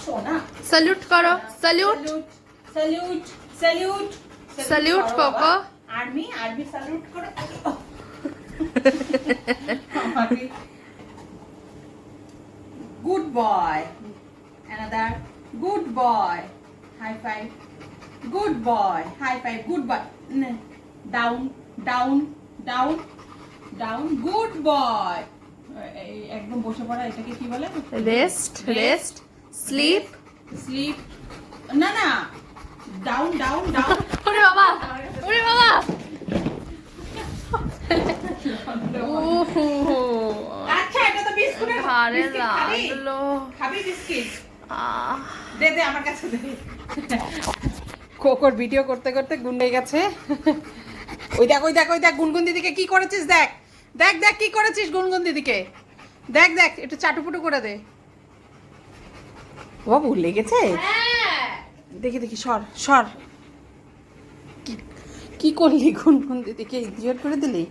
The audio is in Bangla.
সোনা স্যালুট করো, salute salute salute salute Coco. Army salute করো good boy another good boy high five good boy high five good boy down down down down good boy একদম বসে পড়া এটাকে কি বলে রেস্ট রেস্ট স্লিপ স্লিপ না না ডাউন ডাউন ডাউন ওরে বাবা, ওরে বাবা। ওহো, আচ্ছা এটা তো বিস্কুটের ঘাড়ে বিস্কিট খাবি? লাগলো। খাবি বিস্কিট আহ, দে দে আমার কাছে দে কোকোর ভিডিও করতে করতে গুন্ডে গেছে ওই দেখ ওই দেখ ওই দেখ গুনগুন দিদিকে কি করেছিস দেখ দেখ দেখ কি করেছিস গুনগুন দিদিকে দেখ দেখ একটু চাটুপুটু করে দে ও বাবু লেগেছে দেখি দেখি সর সর কি করলি গুনগুন দিদিকে ইডিয়ট করে দিলি